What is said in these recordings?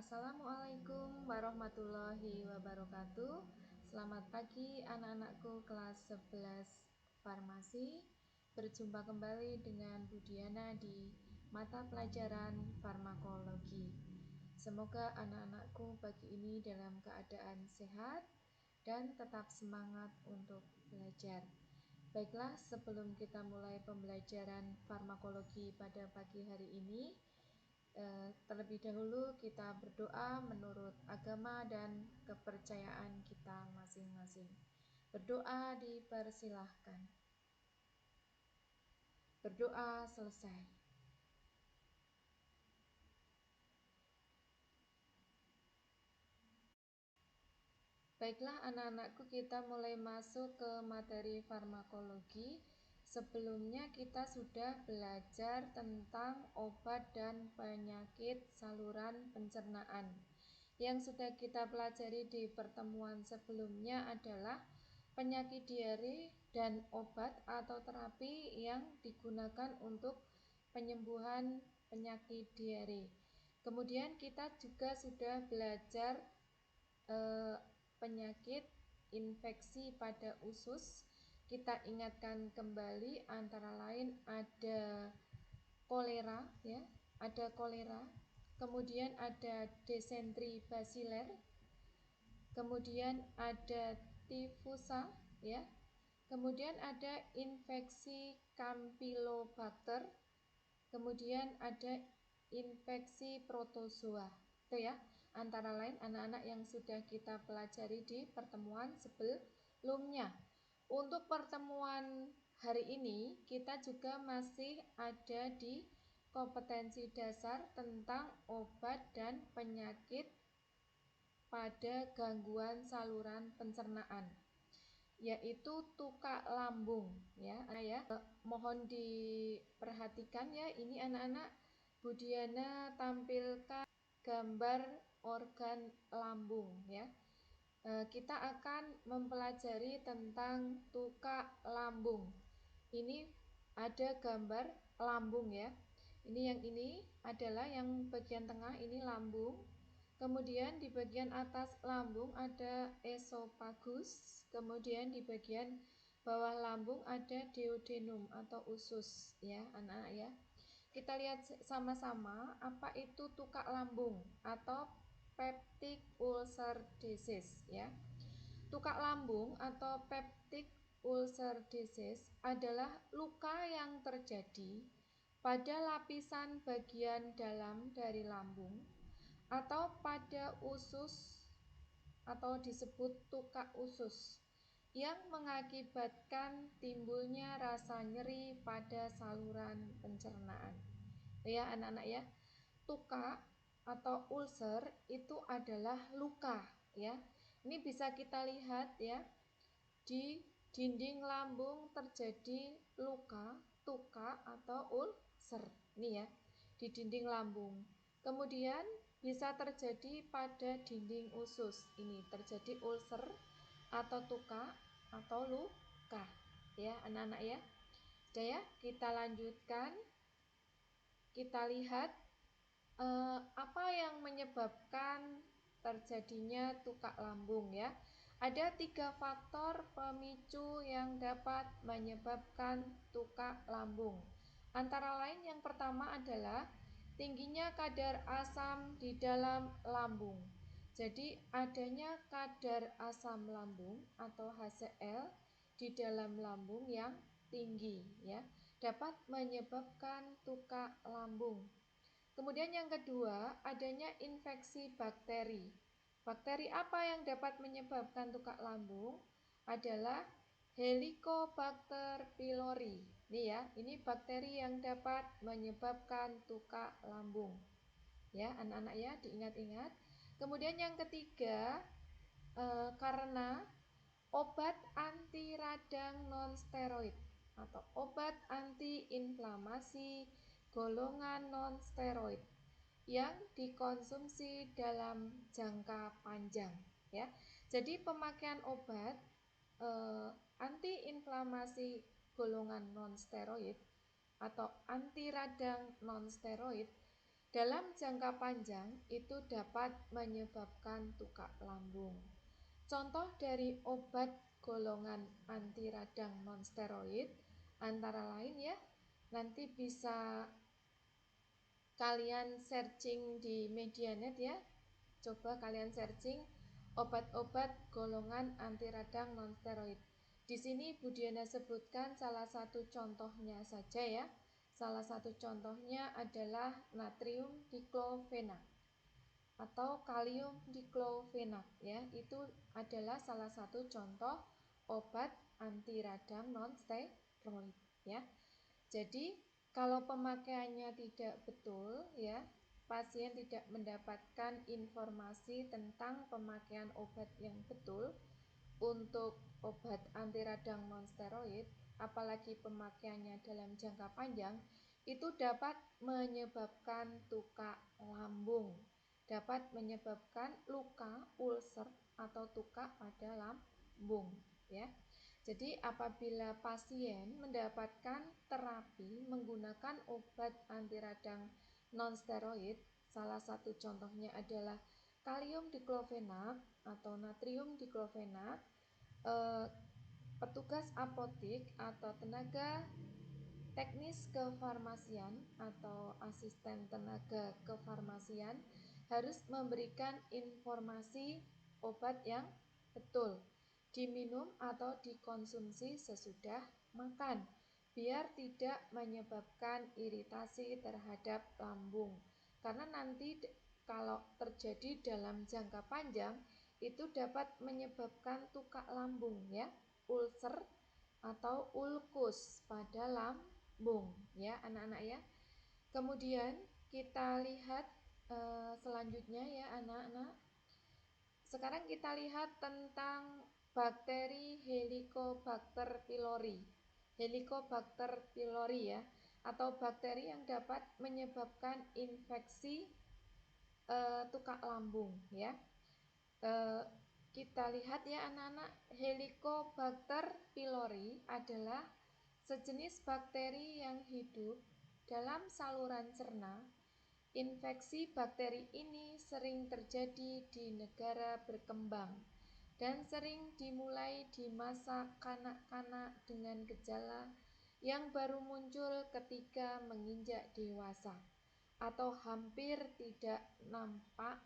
Assalamualaikum warahmatullahi wabarakatuh. Selamat pagi anak-anakku kelas 11 farmasi. Berjumpa kembali dengan Bu Diana di mata pelajaran farmakologi. Semoga anak-anakku pagi ini dalam keadaan sehat dan tetap semangat untuk belajar. Baiklah, sebelum kita mulai pembelajaran farmakologi pada pagi hari ini, terlebih dahulu kita berdoa menurut agama dan kepercayaan kita masing-masing. Berdoa dipersilahkan. Berdoa selesai. Baiklah anak-anakku, kita mulai masuk ke materi farmakologi. Sebelumnya kita sudah belajar tentang obat dan penyakit saluran pencernaan. Yang sudah kita pelajari di pertemuan sebelumnya adalah penyakit diare dan obat atau terapi yang digunakan untuk penyembuhan penyakit diare. Kemudian kita juga sudah belajar penyakit infeksi pada usus. Kita ingatkan kembali, antara lain ada kolera, ya, ada kolera. Kemudian ada desentri basiler. Kemudian ada tifusa, ya. Kemudian ada infeksi Campylobacter. Kemudian ada infeksi protozoa. Itu ya, antara lain anak-anak yang sudah kita pelajari di pertemuan sebelumnya. Untuk pertemuan hari ini kita juga masih ada di kompetensi dasar tentang obat dan penyakit pada gangguan saluran pencernaan, yaitu tukak lambung, ya. Mohon diperhatikan ya, ini anak-anak, Bu Diana tampilkan gambar organ lambung, ya. Kita akan mempelajari tentang tukak lambung. Ini ada gambar lambung, ya. Yang ini adalah yang bagian tengah, ini lambung. Kemudian di bagian atas lambung ada esofagus. Kemudian di bagian bawah lambung ada duodenum atau usus, ya anak-anak ya. Kita lihat sama-sama apa itu tukak lambung atau peptic ulcer disease, ya. Tukak lambung atau peptic ulcer disease adalah luka yang terjadi pada lapisan bagian dalam dari lambung atau pada usus atau disebut tukak usus yang mengakibatkan timbulnya rasa nyeri pada saluran pencernaan. Ya anak-anak ya, tukak atau ulcer itu adalah luka, ya. Ini bisa kita lihat ya, di dinding lambung terjadi luka, tukak atau ulcer. Ini ya, di dinding lambung. Kemudian bisa terjadi pada dinding usus. Ini terjadi ulcer atau tukak atau luka, ya anak-anak ya. Sudah ya, kita lanjutkan. Kita lihat apa yang menyebabkan terjadinya tukak lambung, ya. Ada 3 faktor pemicu yang dapat menyebabkan tukak lambung. Antara lain yang pertama adalah tingginya kadar asam di dalam lambung. Jadi adanya kadar asam lambung atau HCl di dalam lambung yang tinggi, ya, dapat menyebabkan tukak lambung. Kemudian yang kedua, adanya infeksi bakteri. Bakteri apa yang dapat menyebabkan tukak lambung? Adalah Helicobacter pylori. Ini ya, ini bakteri yang dapat menyebabkan tukak lambung. Ya, anak-anak ya, diingat-ingat. Kemudian yang ketiga, karena obat anti radang non-steroid atau obat anti-inflamasi golongan non-steroid yang dikonsumsi dalam jangka panjang, ya. Jadi pemakaian obat anti-inflamasi golongan non-steroid atau anti radang non-steroid dalam jangka panjang itu dapat menyebabkan tukak lambung. Contoh dari obat golongan anti radang nonsteroid antara lain ya, nanti bisa kalian searching di medianet ya. Coba kalian searching obat-obat golongan anti radang nonsteroid. Di sini Bu Diana sebutkan salah satu contohnya saja ya. Salah satu contohnya adalah natrium diklofenak atau kalium diklofenak ya. Itu adalah salah satu contoh obat anti radang nonsteroid ya. Jadi kalau pemakaiannya tidak betul ya, pasien tidak mendapatkan informasi tentang pemakaian obat yang betul untuk obat anti radang nonsteroid, apalagi pemakaiannya dalam jangka panjang, itu dapat menyebabkan tukak lambung, dapat menyebabkan luka, ulcer atau tukak pada lambung ya. Jadi apabila pasien mendapatkan terapi menggunakan obat anti radang nonsteroid, salah satu contohnya adalah kalium diklofenak atau natrium diklofenak, petugas apotik atau tenaga teknis kefarmasian atau asisten tenaga kefarmasian harus memberikan informasi obat yang betul, diminum atau dikonsumsi sesudah makan, biar tidak menyebabkan iritasi terhadap lambung. Karena nanti kalau terjadi dalam jangka panjang itu dapat menyebabkan tukak lambung ya, ulcer atau ulkus pada lambung ya anak-anak ya. Kemudian kita lihat selanjutnya ya anak-anak. Sekarang kita lihat tentang bakteri Helicobacter pylori. Helicobacter pylori ya, atau bakteri yang dapat menyebabkan infeksi tukak lambung ya. Kita lihat ya anak-anak, Helicobacter pylori adalah sejenis bakteri yang hidup dalam saluran cerna. Infeksi bakteri ini sering terjadi di negara berkembang dan sering dimulai di masa kanak-kanak dengan gejala yang baru muncul ketika menginjak dewasa atau hampir tidak nampak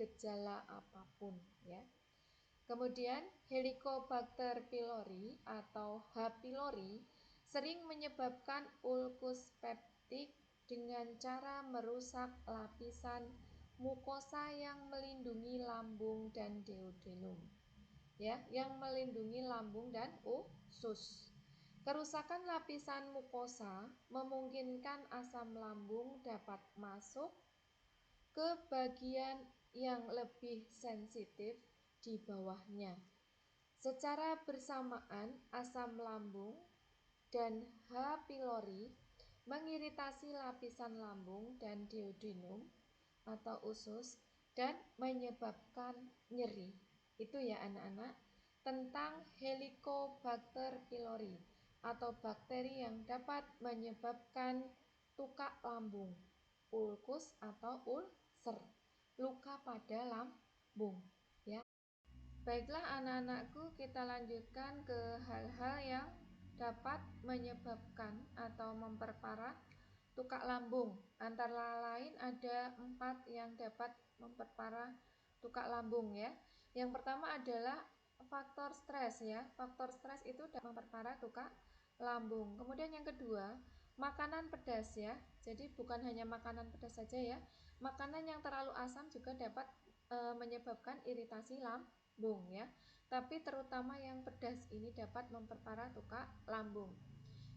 gejala apapun ya. Kemudian Helicobacter pylori atau H. pylori sering menyebabkan ulkus peptik dengan cara merusak lapisan mukosa yang melindungi lambung dan duodenum ya, yang melindungi lambung dan usus. Kerusakan lapisan mukosa memungkinkan asam lambung dapat masuk ke bagian yang lebih sensitif di bawahnya. Secara bersamaan, asam lambung dan H. pylori mengiritasi lapisan lambung dan duodenum atau usus dan menyebabkan nyeri. Itu ya anak-anak tentang Helicobacter pylori atau bakteri yang dapat menyebabkan tukak lambung, ulkus atau ulcer, luka pada lambung ya. Baiklah anak-anakku, kita lanjutkan ke hal-hal yang dapat menyebabkan atau memperparah tukak lambung. Antara lain ada 4 yang dapat memperparah tukak lambung ya. Yang pertama adalah faktor stres ya. Faktor stres itu dapat memperparah tukak lambung. Kemudian yang kedua, makanan pedas ya. Jadi bukan hanya makanan pedas saja ya. Makanan yang terlalu asam juga dapat menyebabkan iritasi lambung ya. Tapi terutama yang pedas ini dapat memperparah tukak lambung.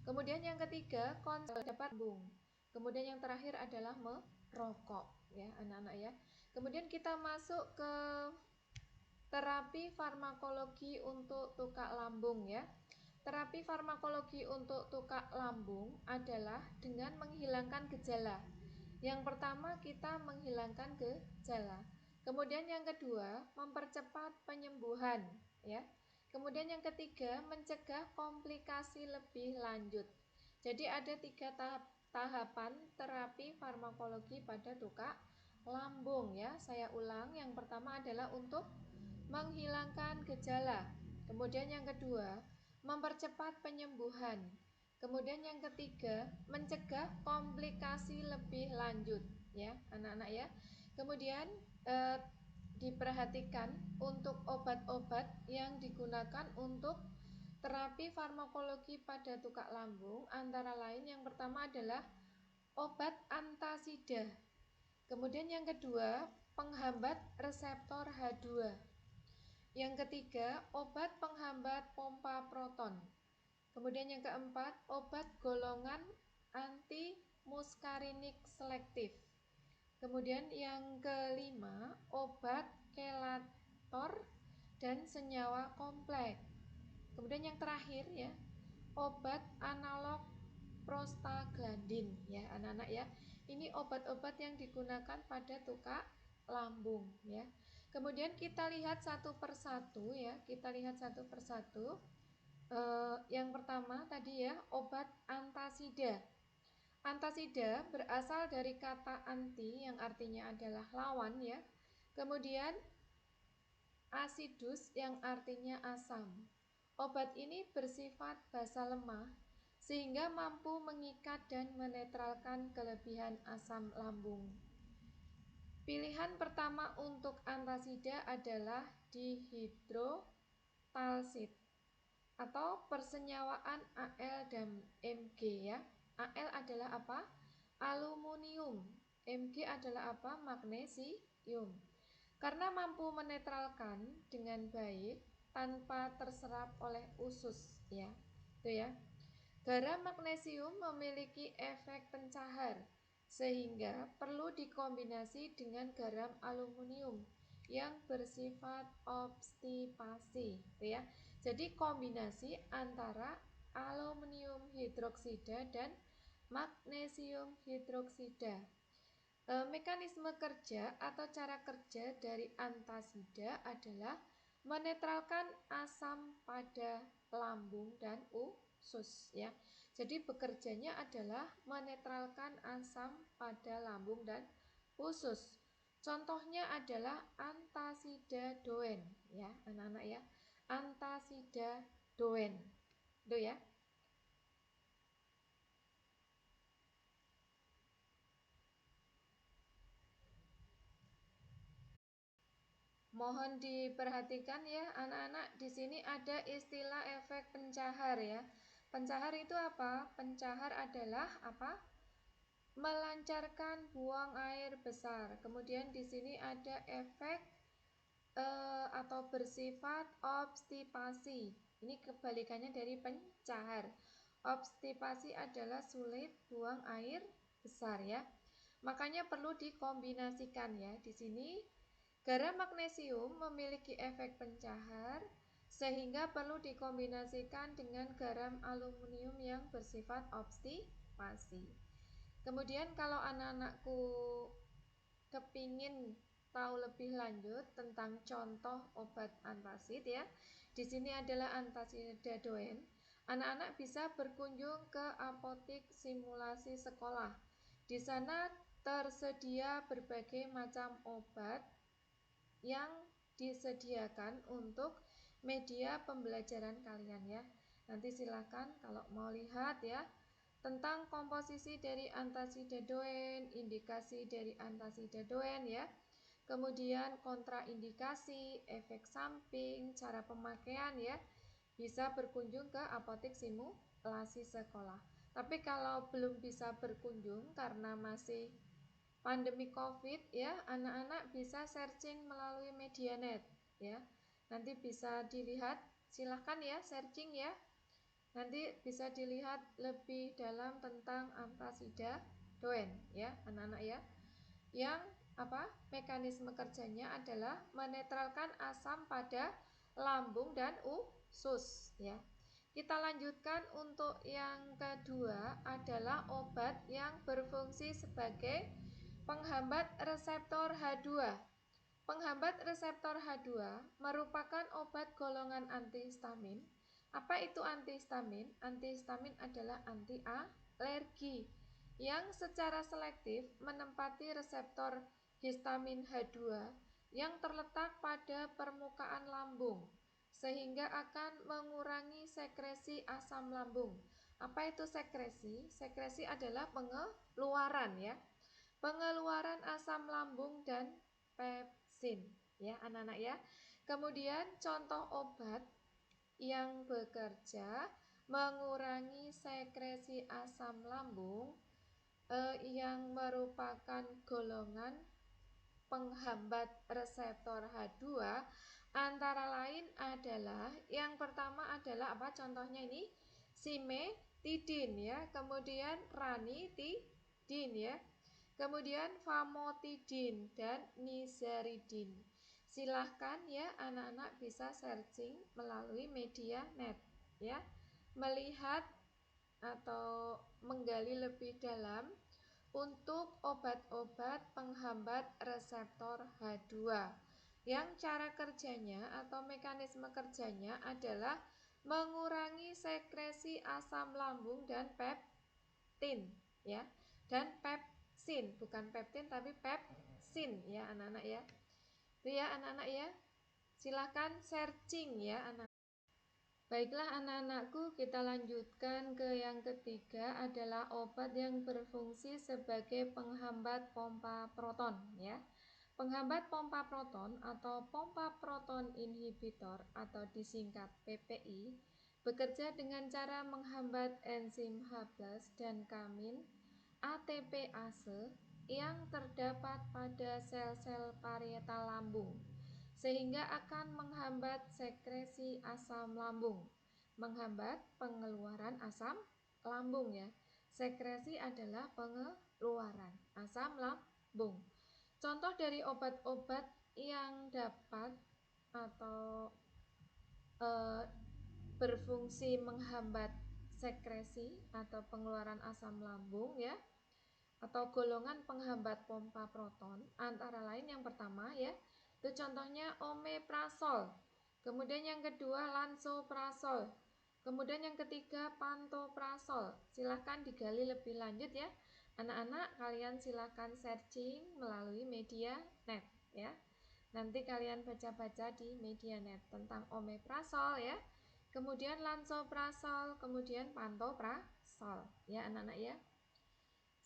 Kemudian yang ketiga, konsumsi dapat lambung. Kemudian yang terakhir adalah merokok ya anak-anak ya. Kemudian kita masuk ke terapi farmakologi untuk tukak lambung ya. Terapi farmakologi untuk tukak lambung adalah dengan menghilangkan gejala. Yang pertama kita menghilangkan gejala. Kemudian yang kedua mempercepat penyembuhan ya. Kemudian yang ketiga mencegah komplikasi lebih lanjut. Jadi ada 3 tahap tahapan terapi farmakologi pada tukak lambung ya. Saya ulang, yang pertama adalah untuk menghilangkan gejala. Kemudian yang kedua, mempercepat penyembuhan. Kemudian yang ketiga, mencegah komplikasi lebih lanjut ya, anak-anak ya. Kemudian diperhatikan untuk obat-obat yang digunakan untuk terapi farmakologi pada tukak lambung, antara lain yang pertama adalah obat antasida. Kemudian yang kedua, penghambat reseptor H2. Yang ketiga, obat penghambat pompa proton. Kemudian yang keempat, obat golongan anti-muskarinik selektif. Kemudian yang kelima, obat kelator dan senyawa kompleks. Kemudian yang terakhir ya, obat analog prostaglandin ya anak-anak ya. Ini obat-obat yang digunakan pada tukak lambung ya. Kemudian kita lihat satu persatu ya, kita lihat satu persatu. Yang pertama tadi ya, obat antasida. Antasida berasal dari kata anti yang artinya adalah lawan ya. Kemudian asidus yang artinya asam. Obat ini bersifat basa lemah sehingga mampu mengikat dan menetralkan kelebihan asam lambung. Pilihan pertama untuk antasida adalah dihidrotalsid atau persenyawaan Al dan Mg ya. Al adalah apa? Aluminium. Mg adalah apa? Magnesium. Karena mampu menetralkan dengan baik tanpa terserap oleh usus ya. Itu ya. Garam magnesium memiliki efek pencahar sehingga perlu dikombinasi dengan garam aluminium yang bersifat obstipasi ya. Jadi kombinasi antara aluminium hidroksida dan magnesium hidroksida. Mekanisme kerja atau cara kerja dari antasida adalah menetralkan asam pada lambung dan usus ya. Jadi bekerjanya adalah menetralkan asam pada lambung dan usus. Contohnya adalah antasidadoen ya, anak-anak ya. Antasidadoen. Itu ya. Mohon diperhatikan ya anak-anak, di sini ada istilah efek pencahar ya. Pencahar itu apa? Pencahar adalah apa? Melancarkan buang air besar. Kemudian di sini ada efek atau bersifat obstipasi. Ini kebalikannya dari pencahar. Obstipasi adalah sulit buang air besar ya. Makanya perlu dikombinasikan ya. Di sini garam magnesium memiliki efek pencahar sehingga perlu dikombinasikan dengan garam aluminium yang bersifat obstipasi. Kemudian kalau anak-anakku kepingin tahu lebih lanjut tentang contoh obat antasid ya. Di sini adalah antasidadoen. Anak-anak bisa berkunjung ke apotik simulasi sekolah. Di sana tersedia berbagai macam obat yang disediakan untuk media pembelajaran kalian ya. Nanti silakan kalau mau lihat ya tentang komposisi dari antasidadoen, indikasi dari antasidadoen ya. Kemudian kontraindikasi, efek samping, cara pemakaian ya. Bisa berkunjung ke apotek simulasi sekolah. Tapi kalau belum bisa berkunjung karena masih pandemi COVID ya, anak-anak bisa searching melalui Medianet ya. Nanti bisa dilihat, silahkan ya searching ya. Nanti bisa dilihat lebih dalam tentang antasidadoen ya, anak-anak ya. Yang apa? Mekanisme kerjanya adalah menetralkan asam pada lambung dan usus ya. Kita lanjutkan untuk yang kedua adalah obat yang berfungsi sebagai penghambat reseptor H2. Penghambat reseptor H2 merupakan obat golongan antihistamin. Apa itu antihistamin? Antihistamin adalah anti alergi yang secara selektif menempati reseptor histamin H2 yang terletak pada permukaan lambung sehingga akan mengurangi sekresi asam lambung. Apa itu sekresi? Sekresi adalah pengeluaran ya. Pengeluaran asam lambung dan pepsin ya anak-anak ya. Kemudian contoh obat yang bekerja mengurangi sekresi asam lambung yang merupakan golongan penghambat reseptor H2 antara lain adalah yang pertama adalah apa contohnya ini simetidin ya, kemudian ranitidin ya, kemudian famotidin dan nizaridin. Silahkan ya anak-anak bisa searching melalui media net ya, melihat atau menggali lebih dalam untuk obat-obat penghambat reseptor H2 yang cara kerjanya atau mekanisme kerjanya adalah mengurangi sekresi asam lambung dan peptin ya, dan pepsin, bukan peptin tapi pepsin ya anak-anak ya. Itu ya anak-anak ya. Silahkan searching ya anak. Baiklah anak-anakku, kita lanjutkan ke yang ketiga adalah obat yang berfungsi sebagai penghambat pompa proton ya. Penghambat pompa proton atau pompa proton inhibitor atau disingkat PPI bekerja dengan cara menghambat enzim H+ dan kamin ATPase yang terdapat pada sel-sel parietal lambung sehingga akan menghambat sekresi asam lambung, menghambat pengeluaran asam lambung ya. Sekresi adalah pengeluaran asam lambung. Contoh dari obat-obat yang dapat atau berfungsi menghambat sekresi atau pengeluaran asam lambung ya, atau golongan penghambat pompa proton antara lain yang pertama ya, itu contohnya omeprazol, kemudian yang kedua lansoprazol, kemudian yang ketiga pantoprazol. Silahkan digali lebih lanjut ya anak-anak, kalian silahkan searching melalui media net ya, nanti kalian baca-baca di media net tentang omeprazol ya, kemudian lansoprazol, kemudian pantoprazol ya anak-anak ya,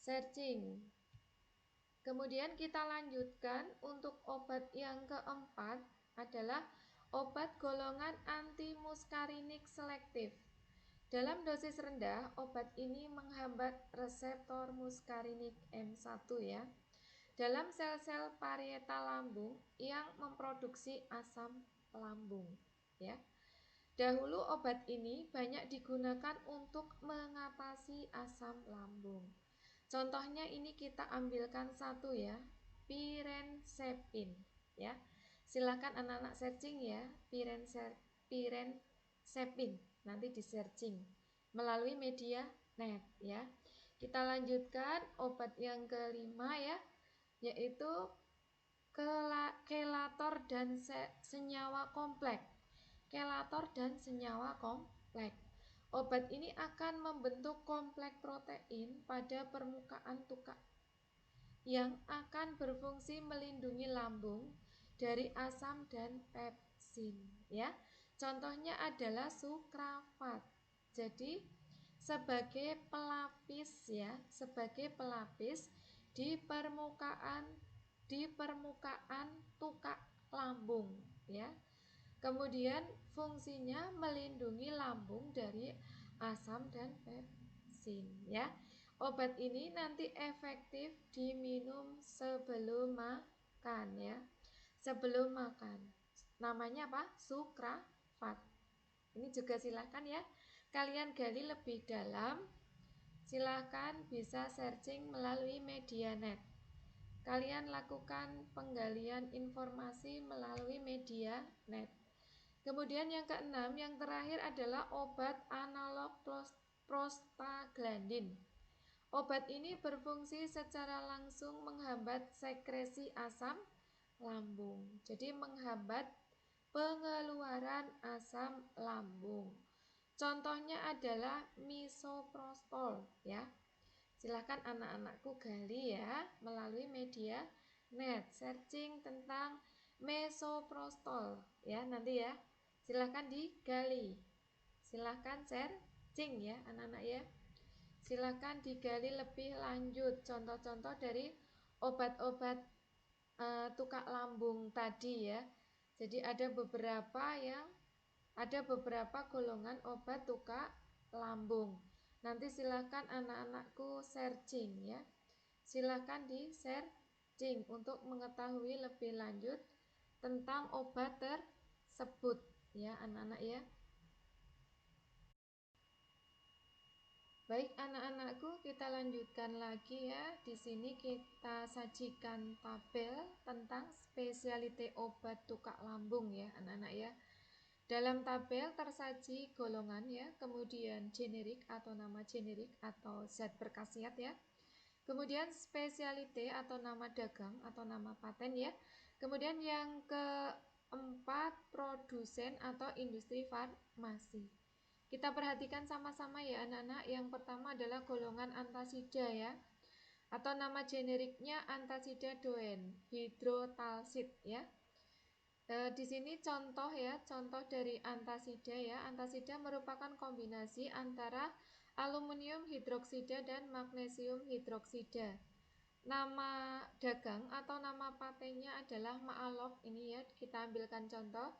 searching. Kemudian kita lanjutkan untuk obat yang keempat adalah obat golongan antimuskarinik selektif. Dalam dosis rendah, obat ini menghambat reseptor muskarinik M1 ya, dalam sel-sel parietal lambung yang memproduksi asam lambung ya. Dahulu obat ini banyak digunakan untuk mengatasi asam lambung. Contohnya ini kita ambilkan satu ya, pirensepin ya. Silakan anak-anak searching ya, pirensepin. Nanti di searching melalui media net ya. Kita lanjutkan obat yang kelima ya, yaitu kelator dan senyawa kompleks. Kelator dan senyawa kompleks. Obat ini akan membentuk kompleks protein pada permukaan tukak yang akan berfungsi melindungi lambung dari asam dan pepsin ya. Contohnya adalah sukrafat. Jadi sebagai pelapis ya, sebagai pelapis di permukaan tukak lambung ya. Kemudian fungsinya melindungi lambung dari asam dan pepsin ya. Obat ini nanti efektif diminum sebelum makan ya. Sebelum makan. Namanya apa? Sukrafat. Ini juga silakan ya, kalian gali lebih dalam. Silakan bisa searching melalui media net. Kalian lakukan penggalian informasi melalui media net. Kemudian yang keenam, yang terakhir adalah obat analog prostaglandin. Obat ini berfungsi secara langsung menghambat sekresi asam lambung. Jadi menghambat pengeluaran asam lambung. Contohnya adalah misoprostol ya. Silahkan anak-anakku gali ya melalui media net, searching tentang mesoprostol ya nanti ya. Silahkan digali, silahkan searching ya anak-anak ya. Silahkan digali lebih lanjut contoh-contoh dari obat-obat tukak lambung tadi ya. Jadi ada beberapa golongan obat tukak lambung. Nanti silahkan anak-anakku searching ya. Silahkan di searching untuk mengetahui lebih lanjut tentang obat tersebut ya anak-anak ya. Baik anak-anakku, kita lanjutkan lagi ya. Di sini kita sajikan tabel tentang spesialite obat tukak lambung ya anak-anak ya. Dalam tabel tersaji golongan ya, kemudian generik atau nama generik atau zat berkhasiat ya. Kemudian spesialite atau nama dagang atau nama paten ya. Kemudian yang keempat produsen atau industri farmasi. Kita perhatikan sama-sama ya anak-anak. Yang pertama adalah golongan antasida ya, atau nama generiknya antasida doen hidrotalsid ya. Di sini contoh ya, contoh dari antasida ya. Antasida merupakan kombinasi antara aluminium hidroksida dan magnesium hidroksida. Nama dagang atau nama patennya adalah Maalog ini ya, kita ambilkan contoh.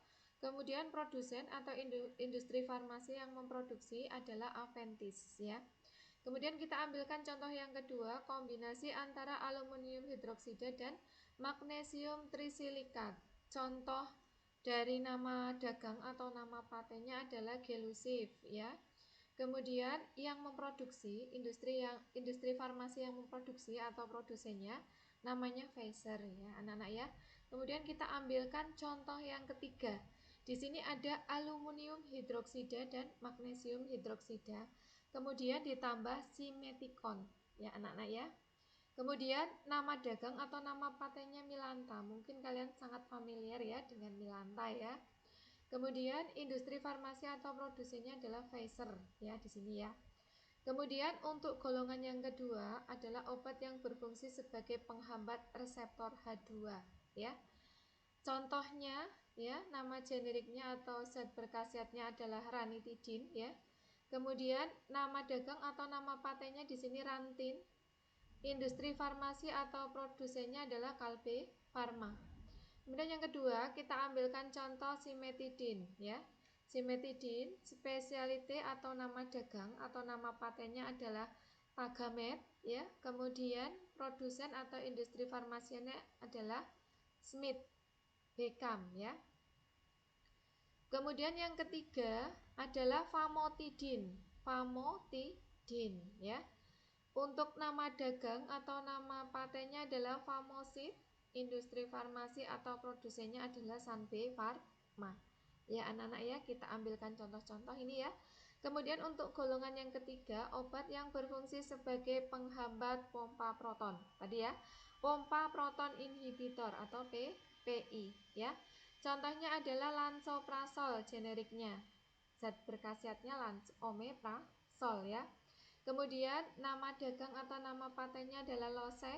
Kemudian produsen atau industri farmasi yang memproduksi adalah Aventis ya. Kemudian kita ambilkan contoh yang kedua, kombinasi antara aluminium hidroksida dan magnesium trisilikat. Contoh dari nama dagang atau nama patennya adalah Gelusif ya. Kemudian yang memproduksi, industri farmasi yang memproduksi atau produsennya namanya Pfizer ya anak-anak ya. Kemudian kita ambilkan contoh yang ketiga. Di sini ada aluminium hidroksida dan magnesium hidroksida. Kemudian ditambah simetikon ya anak-anak ya. Kemudian nama dagang atau nama patennya Milanta. Mungkin kalian sangat familiar ya dengan Milanta ya. Kemudian industri farmasi atau produsennya adalah Pfizer ya di sini ya. Kemudian untuk golongan yang kedua adalah obat yang berfungsi sebagai penghambat reseptor H2 ya. Contohnya ya, nama generiknya atau zat berkhasiatnya adalah ranitidin ya. Kemudian nama dagang atau nama patennya di sini Rantin. Industri farmasi atau produsennya adalah Kalbe Pharma. Kemudian yang kedua, kita ambilkan contoh simetidin ya. Simetidin, spesialite atau nama dagang atau nama patennya adalah Tagamet ya. Kemudian produsen atau industri farmasinya adalah Smith Beckham ya. Kemudian yang ketiga adalah famotidin. Famotidin ya. Untuk nama dagang atau nama patennya adalah Famosid. Industri farmasi atau produsennya adalah Sanbe Pharma. Ya anak-anak ya, kita ambilkan contoh-contoh ini ya. Kemudian untuk golongan yang ketiga, obat yang berfungsi sebagai penghambat pompa proton. Tadi ya, pompa proton inhibitor atau PPI ya. Contohnya adalah lansoprazol generiknya. Zat berkhasiatnya omeprazol ya. Kemudian nama dagang atau nama patennya adalah Losec.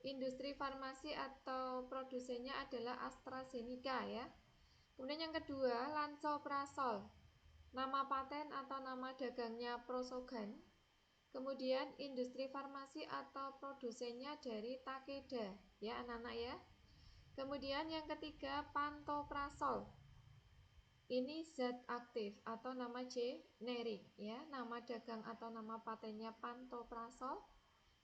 Industri farmasi atau produsennya adalah AstraZeneca ya. Kemudian yang kedua, lansoprazol. Nama paten atau nama dagangnya Prosogan. Kemudian industri farmasi atau produsennya dari Takeda ya anak-anak ya. Kemudian yang ketiga, pantoprazol. Ini zat aktif atau nama generik ya. Nama dagang atau nama patennya pantoprazol.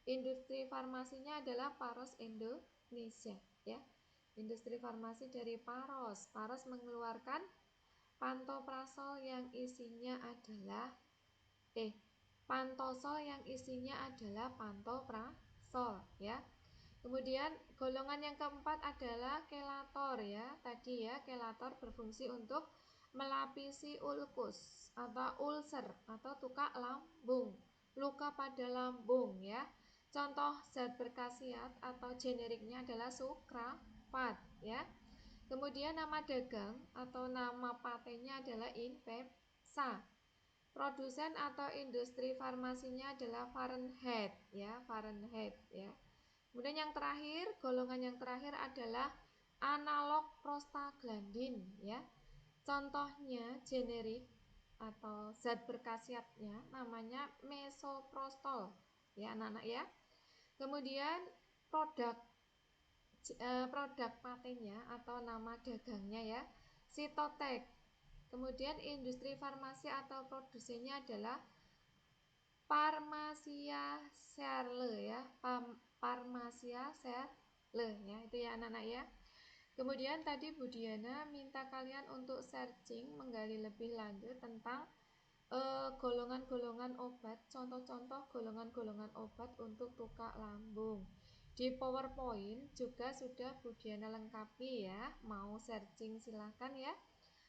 Industri farmasinya adalah Paros Indonesia ya. Industri farmasi dari Paros. Paros mengeluarkan pantoprazol yang isinya adalah pantosol yang isinya adalah pantoprazol ya. Kemudian golongan yang keempat adalah kelator ya. Tadi ya, kelator berfungsi untuk melapisi ulkus atau ulcer atau tukak lambung, luka pada lambung ya. Contoh zat berkhasiat atau generiknya adalah Sucrafat ya. Kemudian nama dagang atau nama patennya adalah Inpepsa. Produsen atau industri farmasinya adalah Fahrenheit ya, Fahrenheit ya. Kemudian yang terakhir, golongan yang terakhir adalah analog prostaglandin ya. Contohnya generik atau zat berkhasiatnya namanya mesoprostol ya anak-anak ya. Kemudian produk patennya atau nama dagangnya ya Sitotek. Kemudian industri farmasi atau produsennya adalah Pharmacia Serle ya, Pharmacia Serle ya, itu ya anak-anak ya. Kemudian tadi Bu Diana minta kalian untuk searching, menggali lebih lanjut tentang golongan-golongan obat, contoh-contoh golongan-golongan obat untuk tukak lambung. Di PowerPoint juga sudah Bu Diana lengkapi ya, mau searching silahkan ya.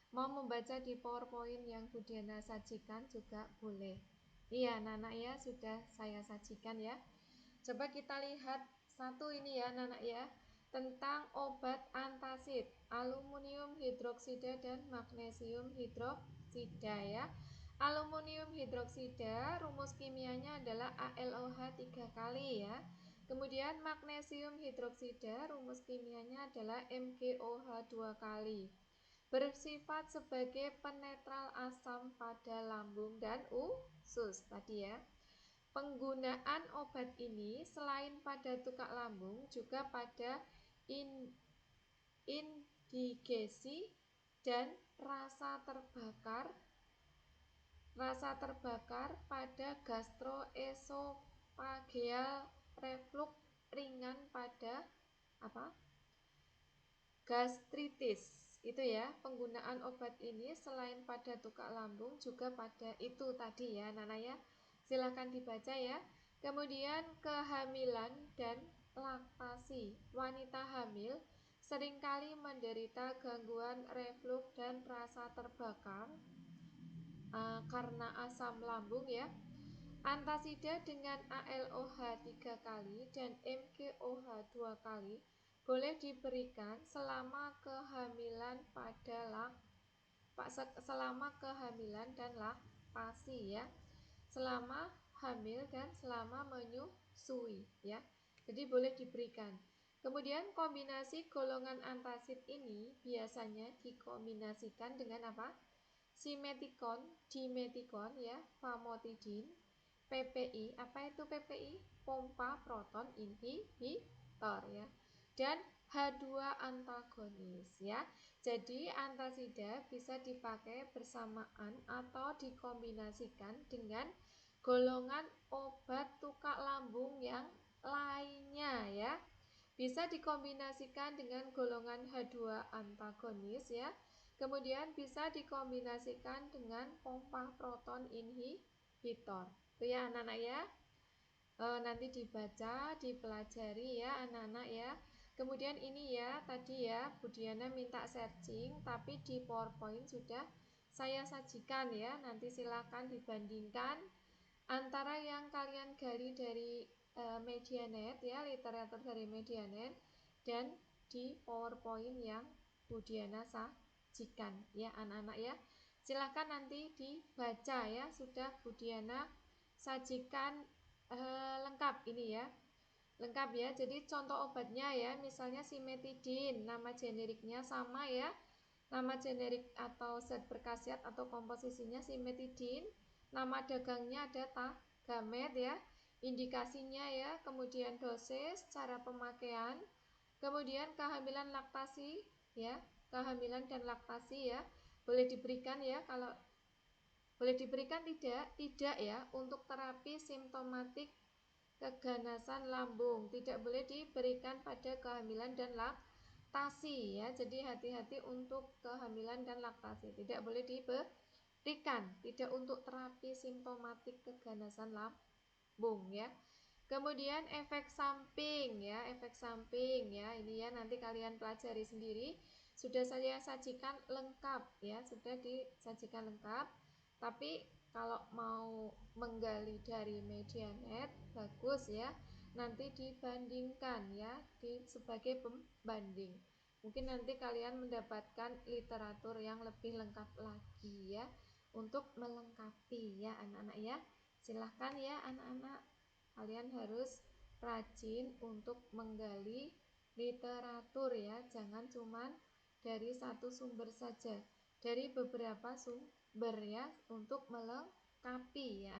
Mau membaca di PowerPoint yang Bu Diana sajikan juga boleh. Iya anak-anak ya, sudah saya sajikan ya. Coba kita lihat satu ini ya anak-anak ya, tentang obat antasid, aluminium hidroksida dan magnesium hidroksida ya. Aluminium hidroksida rumus kimianya adalah AlOH 3 kali ya. Kemudian magnesium hidroksida rumus kimianya adalah MgOH 2 kali. Bersifat sebagai penetral asam pada lambung dan usus tadi ya. Penggunaan obat ini selain pada tukak lambung juga pada indigesi dan rasa terbakar pada gastroesophageal reflux ringan pada gastritis. Itu ya, penggunaan obat ini selain pada tukak lambung juga pada itu tadi ya anak-anak ya. Silahkan dibaca ya. Kemudian kehamilan dan laktasi. Wanita hamil seringkali menderita gangguan reflux dan rasa terbakar karena asam lambung ya. Antasida dengan AlOH 3 kali dan MgOH 2 kali boleh diberikan selama kehamilan dan laktasi ya. Selama hamil dan selama menyusui ya. Jadi boleh diberikan. Kemudian kombinasi golongan antasid ini biasanya dikombinasikan dengan apa? Simeticon, dimeticon ya, famotidin, PPI. Apa itu PPI? Pompa proton inhibitor ya. Dan H2 antagonis ya. Jadi antasida bisa dipakai bersamaan atau dikombinasikan dengan golongan obat tukak lambung yang lainnya ya. Bisa dikombinasikan dengan golongan H2 antagonis ya. Kemudian bisa dikombinasikan dengan pompa proton inhibitor. Itu ya anak-anak ya. Nanti dibaca, dipelajari ya anak-anak ya. Kemudian ini ya tadi ya Bu Diana minta searching, tapi di PowerPoint sudah saya sajikan ya. Nanti silakan dibandingkan antara yang kalian gali dari Medianet ya, literatur dari Medianet, dan di PowerPoint yang Bu Diana sajikan ya anak-anak ya. Silahkan nanti dibaca ya, sudah Bu Diana sajikan lengkap ini ya. Lengkap ya. Jadi contoh obatnya ya, misalnya simetidin, nama generiknya sama ya. Nama generik atau zat berkhasiat atau komposisinya simetidin. Nama dagangnya ada Tagamet ya. Indikasinya ya, kemudian dosis, cara pemakaian, kemudian kehamilan laktasi ya. Kehamilan dan laktasi ya. Boleh diberikan ya, kalau boleh diberikan tidak ya untuk terapi simptomatik keganasan lambung. Tidak boleh diberikan pada kehamilan dan laktasi ya. Jadi hati-hati untuk kehamilan dan laktasi. Tidak boleh diberikan, tidak untuk terapi simptomatik keganasan lambung ya. Kemudian efek samping ya, efek samping ya. Ini ya nanti kalian pelajari sendiri. Sudah saya sajikan lengkap ya, sudah disajikan lengkap. Tapi kalau mau menggali dari Medianet bagus ya, nanti dibandingkan ya, sebagai pembanding. Mungkin nanti kalian mendapatkan literatur yang lebih lengkap lagi ya. untuk melengkapi ya anak-anak ya. Silahkan ya anak-anak, kalian harus rajin untuk menggali literatur ya, jangan cuman dari satu sumber saja, dari beberapa sumber ya untuk melengkapi ya.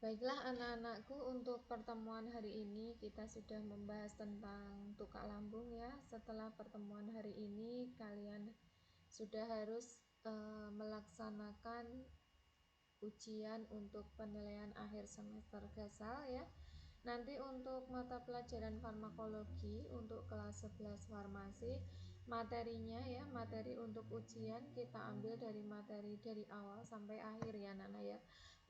Baiklah anak-anakku, untuk pertemuan hari ini kita sudah membahas tentang tukak lambung ya. Setelah pertemuan hari ini kalian sudah harus melaksanakan ujian untuk penilaian akhir semester Gasal ya. Nanti untuk mata pelajaran farmakologi untuk kelas 11 farmasi, materinya ya, materi untuk ujian kita ambil dari materi dari awal sampai akhir ya anak-anak ya.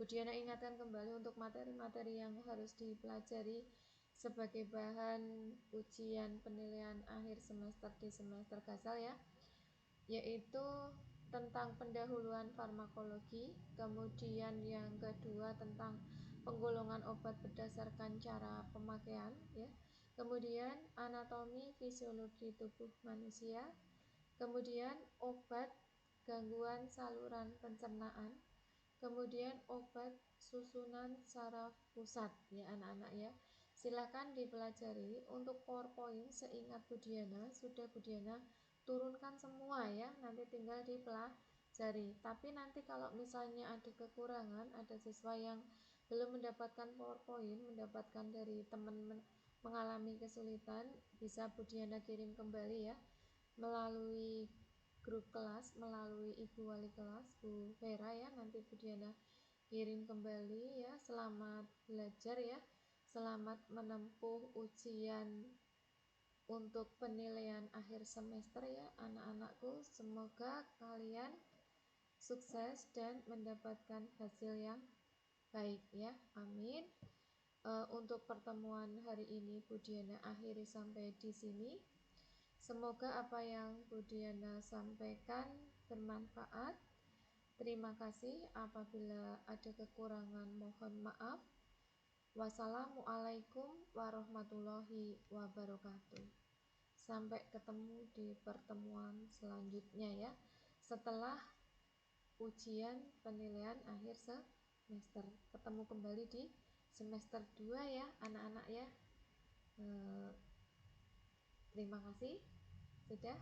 Bu Diana ingatkan kembali untuk materi-materi yang harus dipelajari sebagai bahan ujian penilaian akhir semester di semester Gasal ya, yaitu tentang pendahuluan farmakologi, kemudian yang kedua tentang penggolongan obat berdasarkan cara pemakaian ya, kemudian anatomi fisiologi tubuh manusia, kemudian obat gangguan saluran pencernaan, kemudian obat susunan saraf pusat ya anak-anak ya. Silahkan dipelajari. Untuk PowerPoint seingat Bu Diana sudah Bu Diana turunkan semua ya, nanti tinggal dipelajari. Tapi nanti kalau misalnya ada kekurangan, ada siswa yang belum mendapatkan PowerPoint, mendapatkan dari teman mengalami kesulitan, bisa Bu Diana kirim kembali ya melalui grup kelas, melalui Ibu Wali kelas Bu Vera ya, nanti Bu Diana kirim kembali ya. Selamat belajar ya, selamat menempuh ujian untuk penilaian akhir semester ya anak-anakku. Semoga kalian sukses dan mendapatkan hasil yang baik ya, amin. Untuk pertemuan hari ini Bu Diana akhiri sampai di sini. Semoga apa yang Bu Diana sampaikan bermanfaat. Terima kasih. Apabila ada kekurangan mohon maaf. Wassalamualaikum warahmatullahi wabarakatuh. Sampai ketemu di pertemuan selanjutnya ya, setelah ujian penilaian akhir semester. Ketemu kembali di semester 2 ya anak-anak ya. Terima kasih sudah